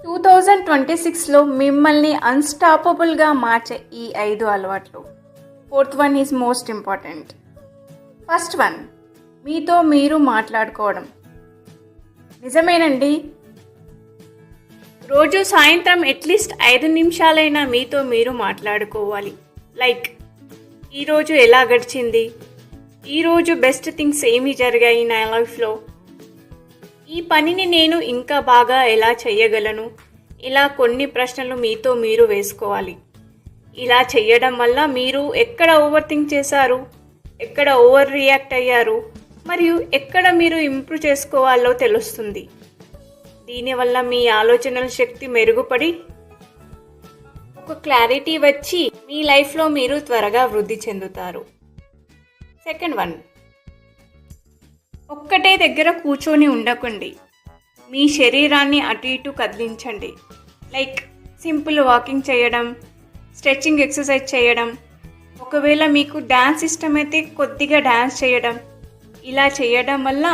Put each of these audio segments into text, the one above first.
2026లో మిమ్మల్ని అన్స్టాపబుల్గా మార్చే ఈ 5 అలవాట్లు. Fourth one is most important. First one, మీతో మీరు మాట్లాడుకోవడం. నిజమేనండి, రోజు సాయంత్రం అట్లీస్ట్ 5 నిమిషాలైనా మీతో మీరు మాట్లాడుకోవాలి. లైక్, ఈరోజు ఎలా గడిచింది, ఈరోజు బెస్ట్ థింగ్స్ ఏమి జరిగాయి నా లైఫ్లో, ఈ పనిని నేను ఇంకా బాగా ఎలా చేయగలను, ఇలా కొన్ని ప్రశ్నలు మీతో మీరు వేసుకోవాలి. ఇలా చేయడం వల్ల మీరు ఎక్కడ ఓవర్ థింక్ చేశారు, ఎక్కడ ఓవర్ రియాక్ట్ అయ్యారు, మరియు ఎక్కడ మీరు ఇంప్రూవ్ చేసుకోవాలో తెలుస్తుంది. దీనివల్ల మీ ఆలోచనల శక్తి మెరుగుపడి ఒక క్లారిటీ వచ్చి మీ లైఫ్లో మీరు త్వరగా వృద్ధి చెందుతారు. సెకండ్ వన్, ఒక్కటే దగ్గర కూర్చొని ఉండకండి. మీ శరీరాన్ని అటు ఇటు కదిలించండి. లైక్ సింపుల్ వాకింగ్ చేయడం, స్ట్రెచ్చింగ్ ఎక్సర్సైజ్ చేయడం, ఒకవేళ మీకు డ్యాన్స్ ఇష్టమైతే కొద్దిగా డ్యాన్స్ చేయడం. ఇలా చేయడం వల్ల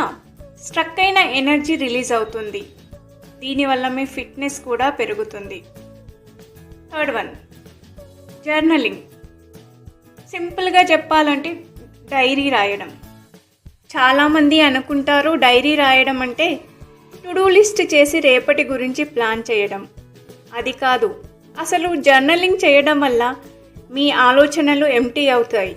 స్ట్రక్ అయిన ఎనర్జీ రిలీజ్ అవుతుంది. దీనివల్ల మీ ఫిట్నెస్ కూడా పెరుగుతుంది. Third one, journaling. సింపుల్గా చెప్పాలంటే డైరీ రాయడం. చాలామంది అనుకుంటారు డైరీ రాయడం అంటే టు డూ లిస్ట్ చేసి రేపటి గురించి ప్లాన్ చేయడం. అది కాదు. అసలు జర్నలింగ్ చేయడం వల్ల మీ ఆలోచనలు ఎంప్టీ అవుతాయి.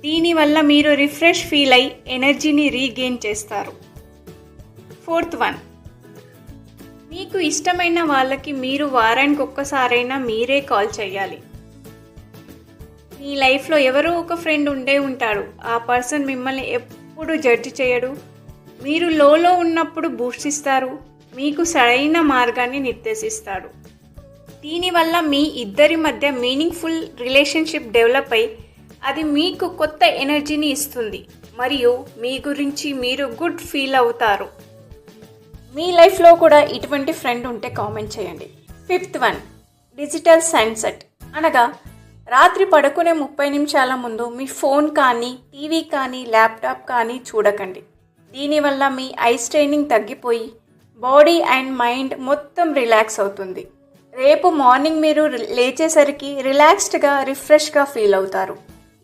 దీనివల్ల మీరు రిఫ్రెష్ ఫీల్ అయి ఎనర్జీని రీగెయిన్ చేస్తారు. ఫోర్త్ వన్, మీకు ఇష్టమైన వాళ్ళకి మీరు వారానికి ఒక్కసారైనా మీరే కాల్ చేయాలి. మీ లైఫ్లో ఎవరో ఒక ఫ్రెండ్ ఉండే ఉంటాడు. ఆ పర్సన్ మిమ్మల్ని ఎప్పుడు జడ్జి చేయడు, మీరు లోలో ఉన్నప్పుడు బూస్ట్ ఇస్తారు, మీకు సరైన మార్గాన్ని నిర్దేశిస్తాడు. దీనివల్ల మీ ఇద్దరి మధ్య మీనింగ్ఫుల్ రిలేషన్షిప్ డెవలప్ అయి అది మీకు కొత్త ఎనర్జీని ఇస్తుంది మరియు మీ గురించి మీరు గుడ్ ఫీల్ అవుతారు. మీ లైఫ్లో కూడా ఇటువంటి ఫ్రెండ్ ఉంటే కామెంట్ చేయండి. Fifth one, digital sunset. అనగా రాత్రి పడుకునే 30 నిమిషాల ముందు మీ ఫోన్ కానీ, టీవీ కానీ, ల్యాప్టాప్ కానీ చూడకండి. దీనివల్ల మీ ఐ స్ట్రెయినింగ్ తగ్గిపోయి బాడీ అండ్ మైండ్ మొత్తం రిలాక్స్ అవుతుంది. రేపు మార్నింగ్ మీరు లేచేసరికి రిలాక్స్డ్గా, రిఫ్రెష్గా ఫీల్ అవుతారు.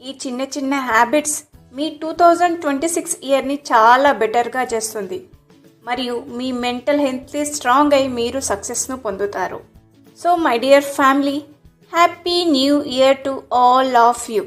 ఈ చిన్న చిన్న హ్యాబిట్స్ మీ 2026 ఇయర్ని చాలా బెటర్గా చేస్తుంది మరియు మీ మెంటల్ హెల్త్ స్ట్రాంగ్ అయి మీరు సక్సెస్ను పొందుతారు. So my dear family, Happy New Year to all of you.